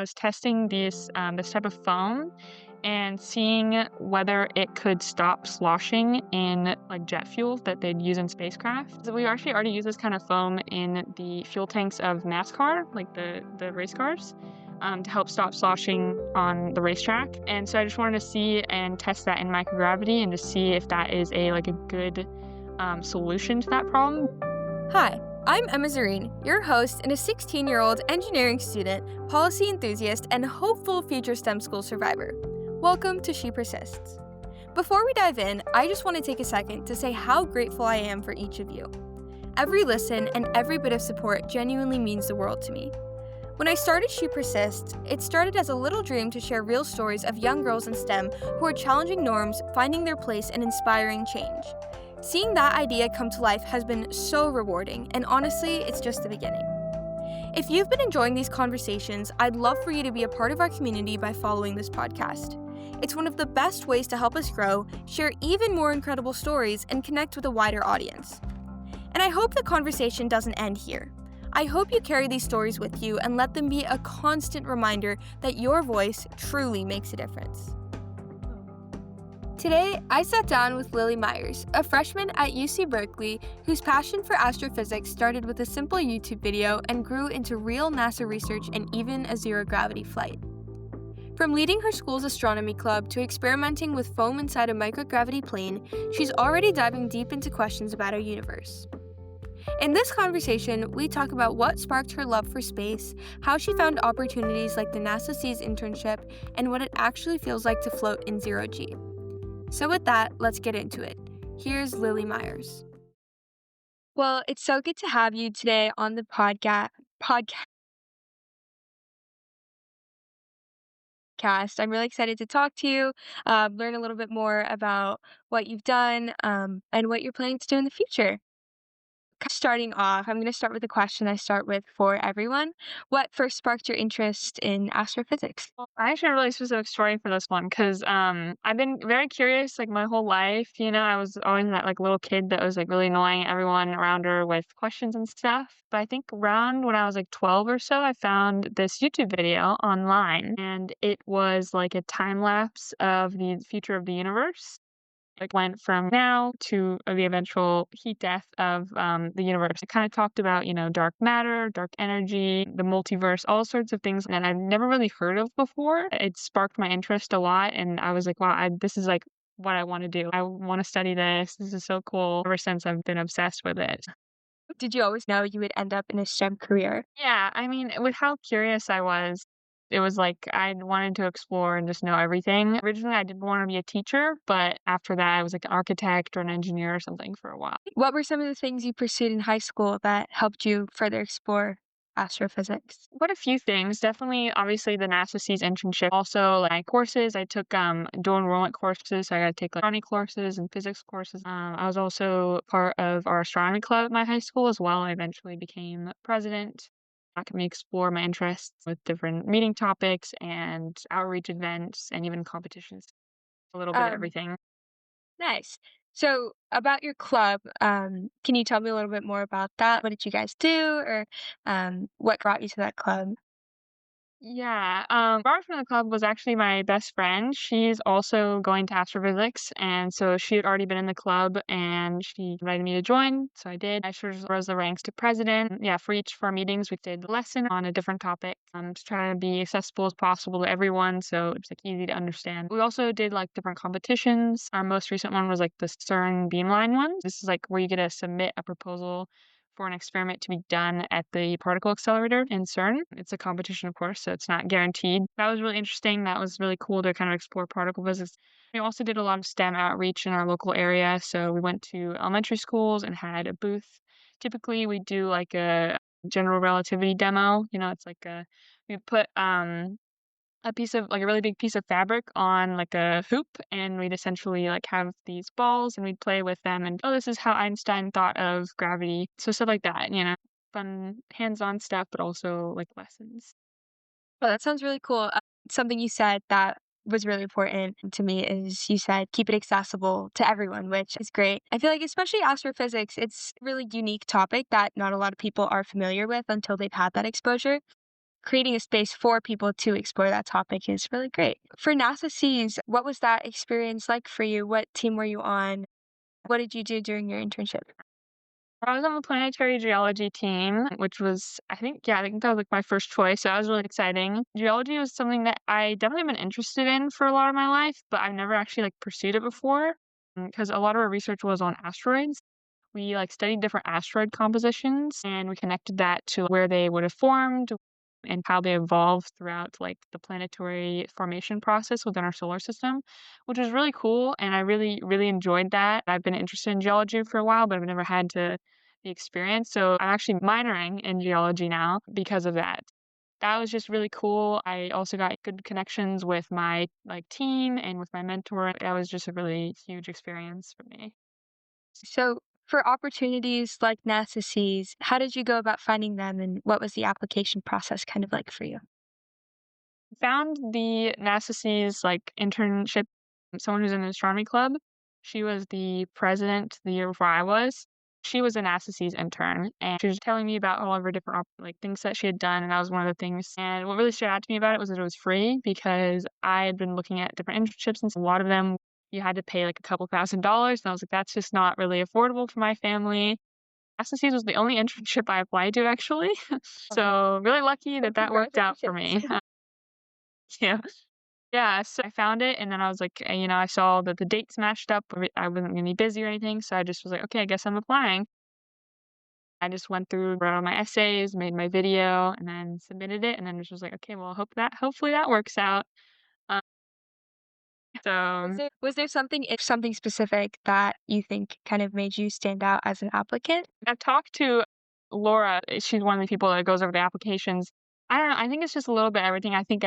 was testing this type of foam and seeing whether it could stop sloshing in like jet fuel that they'd use in spacecraft. So we actually already use this kind of foam in the fuel tanks of NASCAR, like the race cars. To help stop sloshing on the racetrack. And so I just wanted to see and test that in microgravity and to see if that is a good solution to that problem. Hi, I'm Emma Zareen, your host and a 16-year-old engineering student, policy enthusiast, and hopeful future STEM school survivor. Welcome to She Persists. Before we dive in, I just want to take a second to say how grateful I am for each of you. Every listen and every bit of support genuinely means the world to me. When I started She Persists, it started as a little dream to share real stories of young girls in STEM who are challenging norms, finding their place, and inspiring change. Seeing that idea come to life has been so rewarding, and honestly, it's just the beginning. If you've been enjoying these conversations, I'd love for you to be a part of our community by following this podcast. It's one of the best ways to help us grow, share even more incredible stories, and connect with a wider audience. And I hope the conversation doesn't end here. I hope you carry these stories with you and let them be a constant reminder that your voice truly makes a difference. Today, I sat down with Lily Myers, a freshman at UC Berkeley whose passion for astrophysics started with a simple YouTube video and grew into real NASA research and even a zero-gravity flight. From leading her school's astronomy club to experimenting with foam inside a microgravity plane, she's already diving deep into questions about our universe. In this conversation, we talk about what sparked her love for space, how she found opportunities like the NASA Seas internship, and what it actually feels like to float in zero-G. So with that, let's get into it. Here's Lily Myers. Well, it's so good to have you today on the podcast. I'm really excited to talk to you, learn a little bit more about what you've done, and what you're planning to do in the future. Starting off, I'm going to start with a question I start with for everyone. What first sparked your interest in astrophysics? Well, I actually have a really specific story for this one because I've been very curious like my whole life. I was always that like little kid that was like really annoying everyone around her with questions and stuff. But I think around when I was like 12 or so, I found this YouTube video online and it was like a time lapse of the future of the universe. It went from now to the eventual heat death of the universe. It kind of talked about, dark matter, dark energy, the multiverse, all sorts of things that I've never really heard of before. It sparked my interest a lot, and I was like, wow, this is like what I want to do. I want to study this. This is so cool. Ever since I've been obsessed with it. Did you always know you would end up in a STEM career? Yeah, I mean, with how curious I was, it was like I wanted to explore and just know everything. Originally, I didn't want to be a teacher, but after that, I was like an architect or an engineer or something for a while. What were some of the things you pursued in high school that helped you further explore astrophysics? What a few things. Definitely, obviously, the NASA Seas internship. Also, like courses, I took dual enrollment courses. So I got to take like astronomy courses and physics courses. I was also part of our astronomy club at my high school as well. I eventually became president. That can me explore my interests with different meeting topics and outreach events and even competitions. A little bit of Um, everything. nice. So about your club, can you tell me a little bit more about that? What did you guys do, or what brought you to that club? Yeah, Barbara from the club was actually my best friend. She's also going to astrophysics, and so she had already been in the club, and she invited me to join, so I did. I sort of rose the ranks to president. Yeah, for each of our meetings, we did a lesson on a different topic, to try to be accessible as possible to everyone, so it's like easy to understand. We also did like different competitions. Our most recent one was like the CERN Beamline one. This is like where you get to submit a proposal for an experiment to be done at the particle accelerator in CERN. It's a competition, of course, so it's not guaranteed. That was really interesting. That was really cool to kind of explore particle physics. We also did a lot of STEM outreach in our local area. So we went to elementary schools and had a booth. Typically, we do like a general relativity demo. It's like we put a piece of like a really big piece of fabric on like a hoop, and we'd essentially like have these balls and we'd play with them and this is how Einstein thought of gravity. So stuff like that, fun hands-on stuff, but also like lessons. Well, that sounds really cool. Something you said that was really important to me is you said keep it accessible to everyone, which is great. I feel like especially astrophysics, it's a really unique topic that not a lot of people are familiar with until they've had that exposure. creating a space for people to explore that topic is really great. For NASA Seas, what was that experience like for you? What team were you on? What did you do during your internship? I was on the planetary geology team, which was, I think that was like my first choice. So that was really exciting. Geology was something that I definitely been interested in for a lot of my life, but I've never actually like pursued it before because a lot of our research was on asteroids. We like studied different asteroid compositions and we connected that to where they would have formed and how they evolved throughout like the planetary formation process within our solar system, which was really cool. And I really, really enjoyed that. I've been interested in geology for a while, but I've never had the experience. So I'm actually minoring in geology now because of that. That was just really cool. I also got good connections with my like team and with my mentor. That was just a really huge experience for me. So, for opportunities like NASA Seas, how did you go about finding them and what was the application process kind of like for you? Found the NASA's like internship, someone who's in the astronomy club. She was the president the year before I was. She was a NASA's intern, and she was telling me about all of her different like things that she had done, and that was one of the things. And what really stood out to me about it was that it was free because I had been looking at different internships, and a lot of them you had to pay like a couple $1,000s, and I was like, that's just not really affordable for my family. NASA's was the only internship I applied to actually, so really lucky Oh, that that worked out for congratulations. me. Yeah. Yeah, so I found it, and then I was like, I saw that the dates matched up. I wasn't gonna be busy or anything, so I just was like, okay, I guess I'm applying. I just went through, wrote all my essays, made my video, and then submitted it, and then just was like, okay, well, hopefully that works out. Um, so Was there something if something specific that you think kind of made you stand out as an applicant? I've talked to Laura. She's one of the people that goes over the applications. I don't know. I think it's just a little bit everything. I think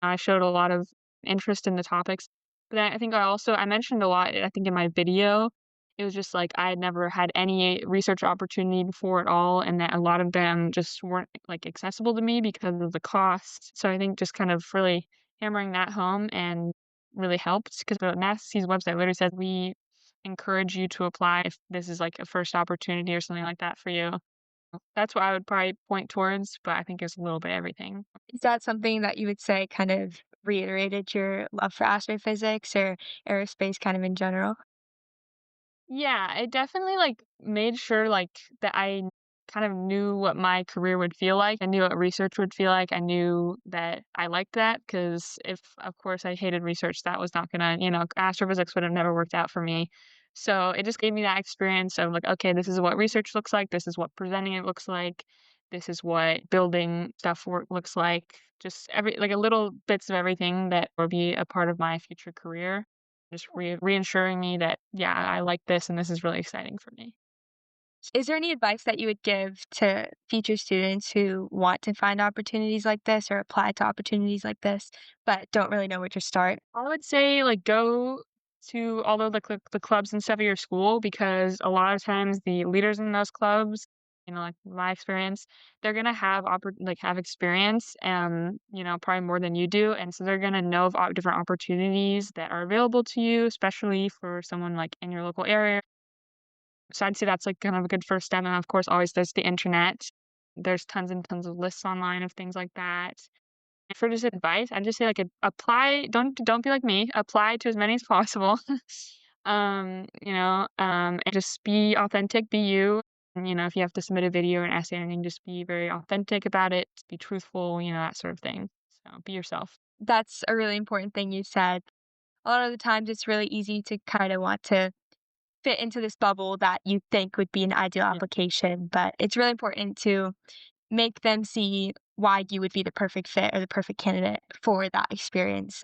I showed a lot of interest in the topics, but I think I mentioned a lot. I think in my video, it was just like I had never had any research opportunity before at all, and that a lot of them just weren't like accessible to me because of the cost. So I think just kind of really hammering that home and really helped because the NASA's website literally says we encourage you to apply if this is like a first opportunity or something like that for you. That's what I would probably point towards, but I think it's a little bit everything. Is that something that you would say kind of reiterated your love for astrophysics or aerospace kind of in general? Yeah, it definitely like made sure like that I kind of knew what my career would feel like. I knew what research would feel like. I knew that I liked that because if of course I hated research, that was not gonna, astrophysics would have never worked out for me. So it just gave me that experience of like, okay, this is what research looks like, this is what presenting it looks like, this is what building stuff work looks like. Just every like a little bits of everything that will be a part of my future career. Just reassuring me that, yeah, I like this and this is really exciting for me. Is there any advice that you would give to future students who want to find opportunities like this or apply to opportunities like this, but don't really know where to start? I would say, like, go to all of the clubs and stuff at your school because a lot of times the leaders in those clubs, like my experience, they're gonna have experience, probably more than you do, and so they're gonna know of different opportunities that are available to you, especially for someone like in your local area. So I'd say that's like kind of a good first step. And of course, always there's the internet. There's tons and tons of lists online of things like that. And for just advice, I'd just say like apply. Don't be like me. Apply to as many as possible. And just be authentic. Be you. And, if you have to submit a video or an essay or anything, just be very authentic about it. Be truthful. That sort of thing. So be yourself. That's a really important thing you said. A lot of the times it's really easy to kind of want to fit into this bubble that you think would be an ideal Yeah. application, but it's really important to make them see why you would be the perfect fit or the perfect candidate for that experience.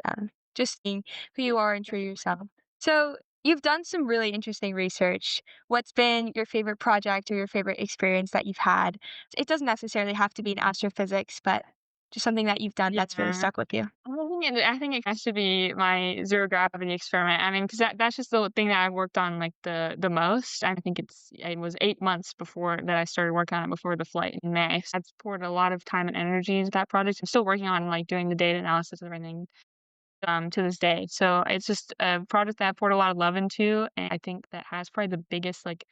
Just seeing who you are and true to yourself. So, you've done some really interesting research. What's been your favorite project or your favorite experience that you've had? It doesn't necessarily have to be in astrophysics, but just something that you've done that's really Yeah. stuck with you. I think it has to be my zero gravity experiment. I mean, because that's just the thing that I've worked on like the most. I think it was 8 months before that I started working on it before the flight in May. So I've poured a lot of time and energy into that project. I'm still working on like doing the data analysis and everything to this day. So it's just a project that I poured a lot of love into, and I think that has probably the biggest like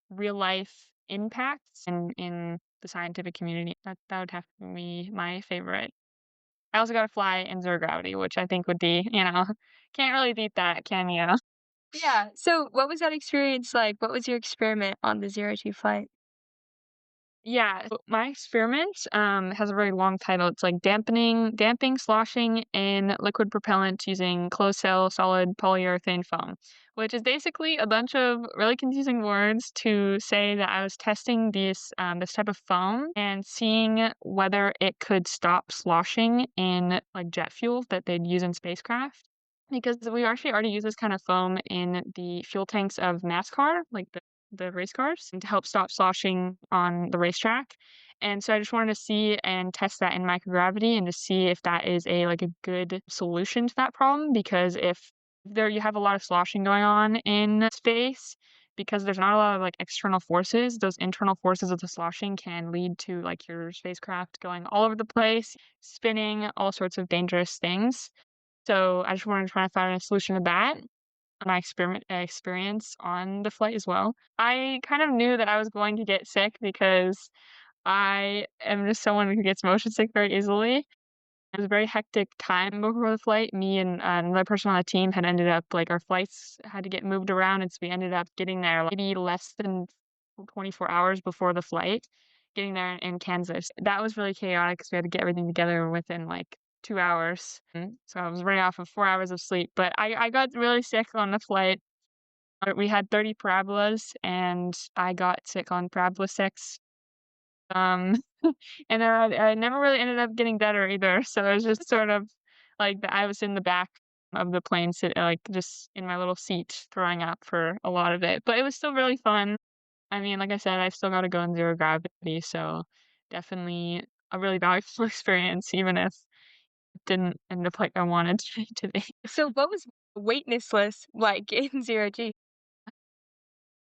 real life impacts in the scientific community. That would have to be my favorite. I also got to fly in zero gravity, which I think would be, can't really beat that, can you? Yeah. So, what was that experience like? What was your experiment on the zero G flight? Yeah, so my experiment has a very long title. It's like damping, sloshing in liquid propellant using closed cell solid polyurethane foam, which is basically a bunch of really confusing words to say that I was testing this type of foam and seeing whether it could stop sloshing in like jet fuel that they'd use in spacecraft. Because we actually already use this kind of foam in the fuel tanks of NASCAR, like the race cars, and to help stop sloshing on the racetrack. And so I just wanted to see and test that in microgravity and to see if that is a good solution to that problem. Because if there you have a lot of sloshing going on in space, because there's not a lot of like external forces, those internal forces of the sloshing can lead to like your spacecraft going all over the place, spinning, all sorts of dangerous things. So I just wanted to try to find a solution to that. My experience on the flight as well. I kind of knew that I was going to get sick because I am just someone who gets motion sick very easily. It was a very hectic time before the flight. Me and another person on the team had ended up like our flights had to get moved around, and so we ended up getting there like, maybe less than 24 hours before the flight, getting there in Kansas. That was really chaotic because we had to get everything together within like 2 hours. So I was running off of 4 hours of sleep, but I got really sick on the flight. We had 30 parabolas, and I got sick on parabola 6. Um, and then I never really ended up getting better either, so it was just sort of like I was in the back of the plane like, just in my little seat throwing up for a lot of it, but it was still really fun. I mean, like I said, I still gotta go in zero gravity, so definitely a really valuable experience, even if it didn't end up like I wanted to be. So, what was weightlessness like in zero G?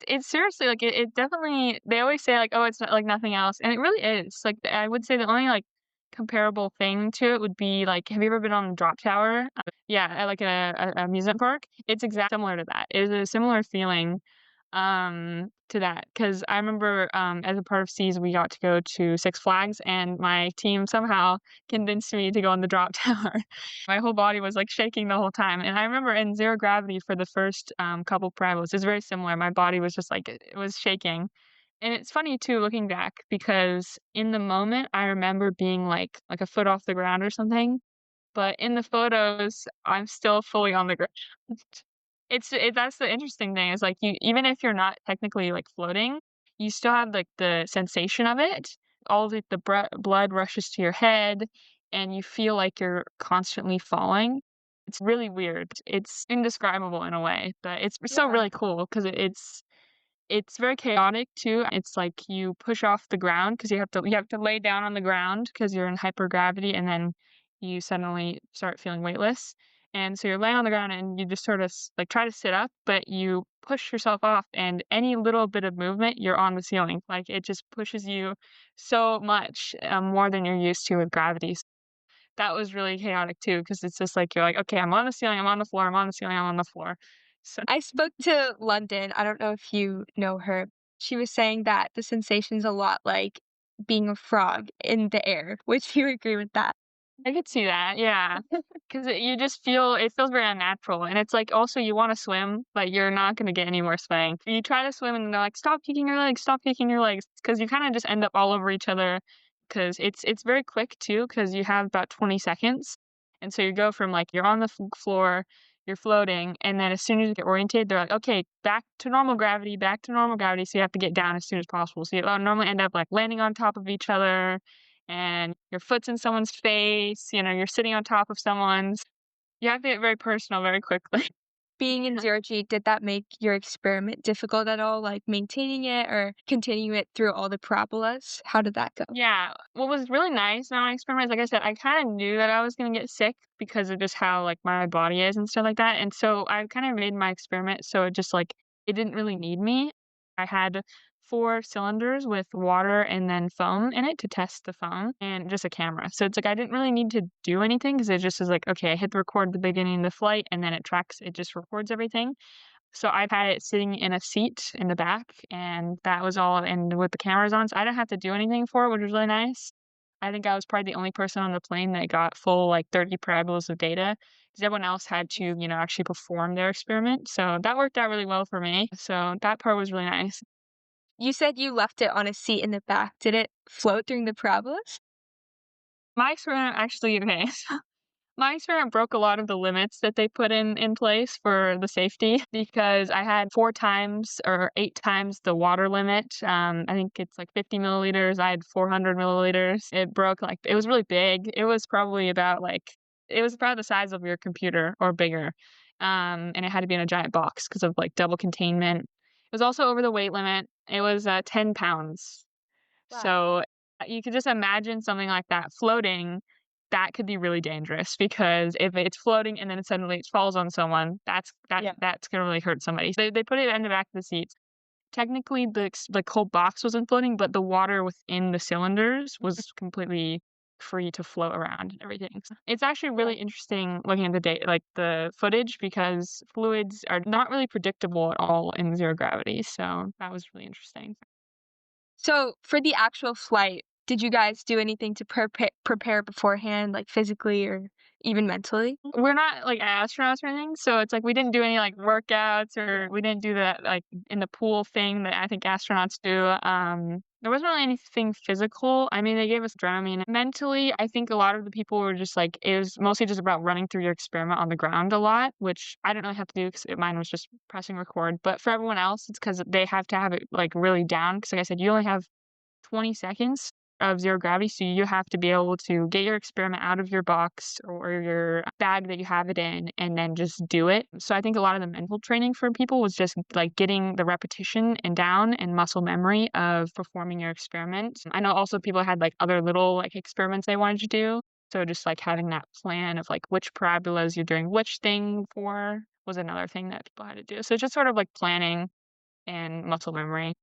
It's seriously, like, it definitely they always say, like, "Oh, it's not like nothing else," and it really is. Like, I would say the only, like, comparable thing to it would be, like, have you ever been on a drop tower? Yeah, at, like, a amusement park? It's exactly similar to that. It is a similar feeling, to that because I remember, as a part of Seas, we got to go to Six Flags, and my team somehow convinced me to go on the drop tower. My whole body was, like, shaking the whole time, and I remember in zero gravity for the first, couple parabolas, it's very similar. My body was just, like, it was shaking, and it's funny too looking back because in the moment, I remember being, like a foot off the ground or something, but in the photos, I'm still fully on the ground. That's the interesting thing is, like, you even if you're not technically, like, floating, you still have, like, the sensation of it. All the blood rushes to your head, and you feel like you're constantly falling. It's really weird. It's indescribable in a way, but it's still Yeah. really cool 'cause it's very chaotic too. It's like you push off the ground because you have to lay down on the ground because 'cause you're in hypergravity, and then you suddenly start feeling weightless. And so you're laying on the ground and you just sort of like try to sit up, but you push yourself off, and any little bit of movement, you're on the ceiling. Like it just pushes you so much more than you're used to with gravity. That was really chaotic too because it's just like you're like, okay, I'm on the ceiling, I'm on the floor, I'm on the ceiling, I'm on the floor. So I spoke to London. I don't know if you know her. She was saying that the sensation's a lot like being a frog in the air. Would you agree with that? I could see that, yeah, 'cause you just it feels very unnatural, and it's like, also you wanna swim, but you're not gonna get any more swimming. You try to swim and they're like, "Stop kicking your legs, stop kicking your legs," because you kinda just end up all over each other. Because it's very quick too. Because you have about 20 seconds, and so you go from, like, you're on the floor, you're floating, and then as soon as you get oriented, they're like, "Okay, back to normal gravity," so you have to get down as soon as possible. So you normally end up, like, landing on top of each other, and your foot's in someone's face, you're sitting on top of someone's. You have to get very personal very quickly. Being in zero G, did that make your experiment difficult at all, like maintaining it or continue it through all the parabolas? How did that go? Yeah, what was really nice about my experiment is, like I said, I kinda knew that I was gonna get sick because of just how, like, my body is and stuff like that, and so I kind of made my experiment so it just, like, it didn't really need me. I had 4 cylinders with water and then foam in it to test the foam and just a camera. So it's like I didn't really need to do anything because it just is like, okay, I hit the record at the beginning of the flight, and then it just records everything. So I've had it sitting in a seat in the back, and that was all and with the cameras on, so I didn't have to do anything for it, which was really nice. I think I was probably the only person on the plane that got full, like, 30 parabolas of data, because everyone else had to, actually perform their experiment, so that worked out really well for me, so that part was really nice. You said you left it on a seat in the back. Did it float during the parabolas? My experiment actually okay. My experiment broke a lot of the limits that they put in place for the safety because I had 4 times or 8 times the water limit. I think it's like 50 milliliters. I had 400 milliliters. It broke like it was really big. It was probably the size of your computer or bigger. And it had to be in a giant box because of like double containment. It was also over the weight limit. It was 10 pounds. Wow. So, you could just imagine something like that floating, that could be really dangerous because if it's floating and then suddenly it falls on someone, Yeah. that's gonna really hurt somebody. So they put it in the back of the seats. Technically, the whole box wasn't floating, but the water within the cylinders was completely free to float around and everything. So it's actually really Wow. interesting looking at the footage because fluids are not really predictable at all in zero gravity, so that was really interesting. So, for the actual flight, did you guys do anything to prepare beforehand, like physically or even mentally? We're not, like, astronauts or anything, so it's like we didn't do any, like, workouts or we didn't do that, like, in the pool thing that I think astronauts do. There wasn't really anything physical. I mean, they gave us Dramamine. Mentally, I think a lot of the people were just, like it was mostly just about running through your experiment on the ground a lot, which I didn't really have to do because mine was just pressing record, but for everyone else, it's because they have to have it, like, really down. Because like I said, you only have 20 seconds of zero gravity, so you have to be able to get your experiment out of your box or your bag that you have it in and then just do it. So I think a lot of the mental training for people was just like getting the repetition and down and muscle memory of performing your experiment. I know also people had like other little like experiments they wanted to do. So just like having that plan of like which parabolas you're doing which thing for was another thing that people had to do. So just sort of like planning and muscle memory.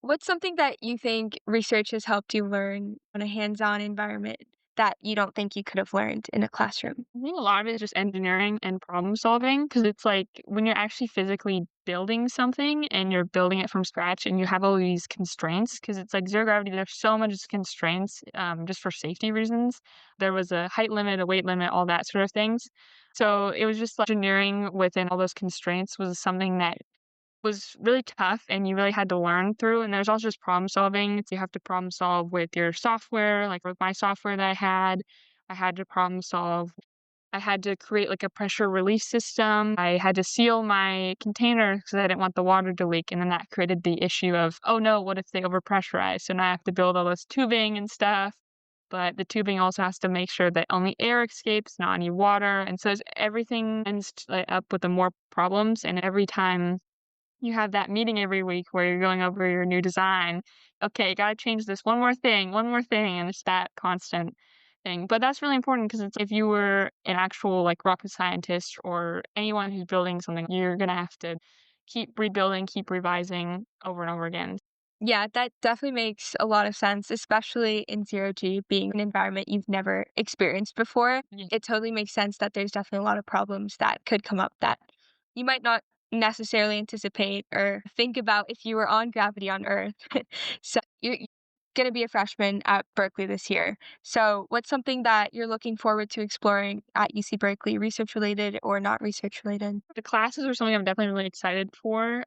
What's something that you think research has helped you learn on a hands-on environment that you don't think you could have learned in a classroom? I think a lot of it is just engineering and problem solving because it's like when you're actually physically building something and you're building it from scratch and you have all these constraints because it's like zero gravity, there's so much constraints just for safety reasons. There was a height limit, a weight limit, all that sort of things. So it was just like engineering within all those constraints was something that was really tough and you really had to learn through. And there's also just problem solving. So you have to problem solve with your software, like with my software that I had to problem solve. I had to create like a pressure release system. I had to seal my container because I didn't want the water to leak. And then that created the issue of, oh no, what if they overpressurize? So now I have to build all this tubing and stuff. But the tubing also has to make sure that only air escapes, not any water. And so everything ends up with the more problems. And every time you have that meeting every week where you're going over your new design. Okay, gotta change this one more thing, and it's that constant thing. But that's really important because it's if you were an actual like rocket scientist or anyone who's building something, you're gonna have to keep rebuilding, keep revising over and over again. Yeah, that definitely makes a lot of sense, especially in zero G being an environment you've never experienced before. Yeah. It totally makes sense that there's definitely a lot of problems that could come up that you might not necessarily anticipate or think about if you were on gravity on Earth. So you're going to be a freshman at Berkeley this year. So what's something that you're looking forward to exploring at UC Berkeley, research related or not research related? The classes are something I'm definitely really excited for,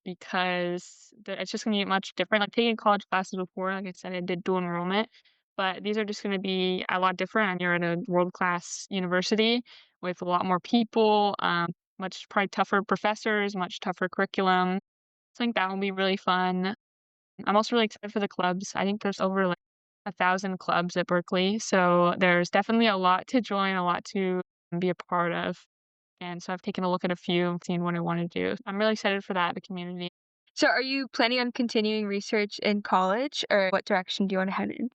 because it's just gonna be much different. Like taking college classes before, like I said, I did dual enrollment, but these are just gonna be a lot different. And you're at a world-class university with a lot more people, much probably tougher professors, much tougher curriculum. So I think that will be really fun. I'm also really excited for the clubs. I think there's over like 1,000 clubs at Berkeley, so there's definitely a lot to join, a lot to be a part of. And so I've taken a look at a few and seen what I want to do. I'm really excited for that, the community. So are you planning on continuing research in college or what direction do you want to head in?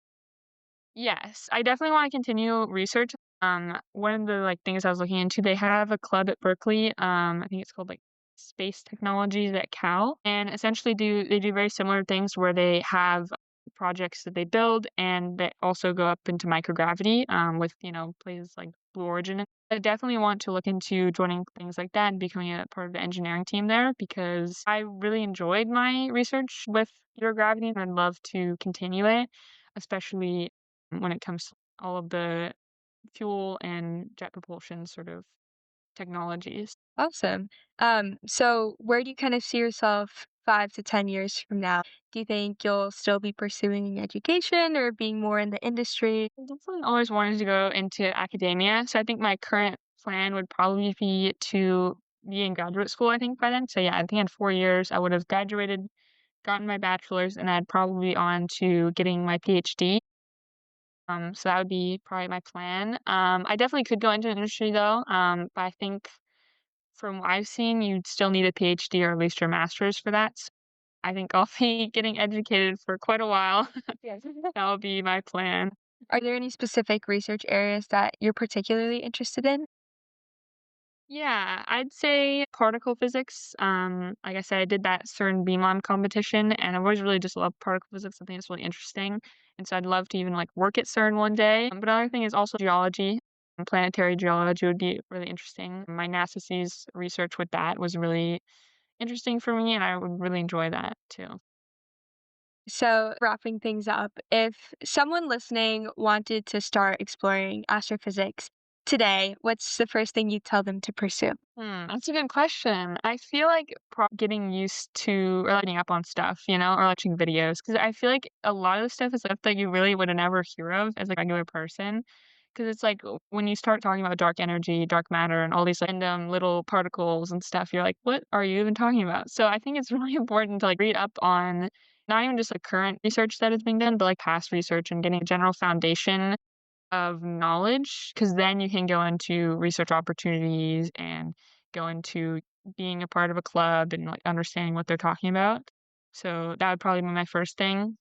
Yes, I definitely want to continue research. One of the like things I was looking into, they have a club at Berkeley. I think it's called like Space Technologies at Cal, and essentially do they do very similar things where they have projects that they build, and they also go up into microgravity with places like Blue Origin. I definitely want to look into joining things like that and becoming a part of the engineering team there because I really enjoyed my research with zero gravity and I'd love to continue it, especially when it comes to all of the fuel and jet propulsion sort of technologies. Awesome. So where do you kind of see yourself 5 to 10 years from now? Do you think you'll still be pursuing education or being more in the industry? I definitely always wanted to go into academia, so I think my current plan would probably be to be in graduate school, I think, by then. So, yeah, I think in 4 years, I would have graduated, gotten my bachelor's, and I'd probably be on to getting my PhD. So that would be probably my plan. I definitely could go into industry, though, but I think from what I've seen, you'd still need a PhD or at least your master's for that. So I think I'll be getting educated for quite a while. Yes. That would be my plan. Are there any specific research areas that you're particularly interested in? Yeah, I'd say particle physics. Like I said, I did that CERN BMOM competition, and I've always really just loved particle physics. I think it's really interesting, and so I'd love to even like work at CERN one day. But another thing is also geology. And planetary geology would be really interesting. My NASA sees research with that was really interesting for me, and I would really enjoy that too. So, wrapping things up, if someone listening wanted to start exploring astrophysics today, what's the first thing you tell them to pursue? That's a good question. I feel like getting used to or reading up on stuff, or watching videos, because I feel like a lot of the stuff is stuff that you really would never hear of as a regular person. Because it's like when you start talking about dark energy, dark matter, and all these random little particles and stuff, you're like, what are you even talking about? So I think it's really important to like read up on not even just like current research that is being done, but like past research and getting a general foundation of knowledge, because then you can go into research opportunities and go into being a part of a club and, like, understanding what they're talking about. So that would probably be my first thing,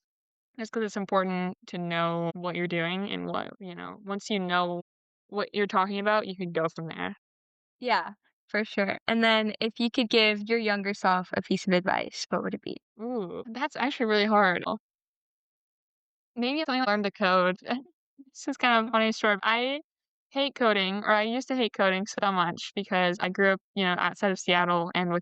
just because it's important to know what you're doing and once you know what you're talking about, you can go from there. Yeah, for sure. And then if you could give your younger self a piece of advice, what would it be? Ooh, that's actually really hard. Maybe if I learned to code. This is kind of a funny story. I hate coding, or I used to hate coding so much because I grew up, outside of Seattle, and with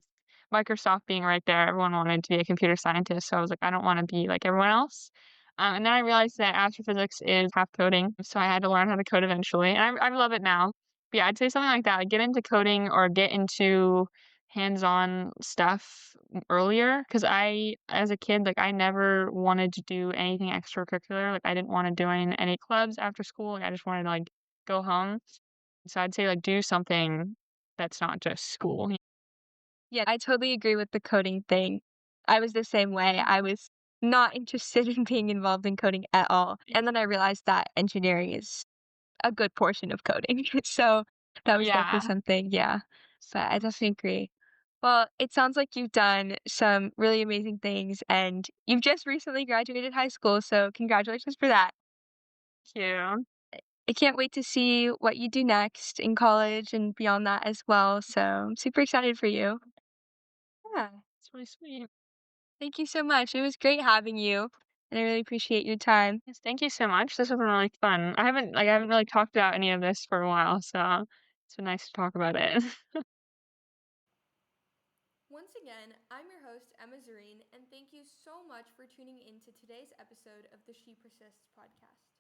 Microsoft being right there, everyone wanted to be a computer scientist. So I was like, I don't want to be like everyone else. And then I realized that astrophysics is half coding, so I had to learn how to code eventually, and I love it now. But yeah, I'd say something like that, like get into coding or get into hands-on stuff earlier, because as a kid, like, I never wanted to do anything extracurricular, like, I didn't wanna join any clubs after school, like, I just wanted to, like, go home. So I'd say, like, do something that's not just school. Yeah, I totally agree with the coding thing. I was the same way. I was not interested in being involved in coding at all. And then I realized that engineering is a good portion of coding. So that was definitely Yeah. something, yeah. So But I definitely agree. Well, it sounds like you've done some really amazing things and you've just recently graduated high school, so congratulations for that. cute. I can't wait to see what you do next in college and beyond that as well. So I'm super excited for you. Yeah. It's really sweet. Thank you so much. It was great having you, and I really appreciate your time. Yes, thank you so much. This has been really fun. I haven't really talked about any of this for a while, so it's been nice to talk about it. Once again, I'm your host, Emma Zareen, and thank you so much for tuning in to today's episode of the She Persists podcast.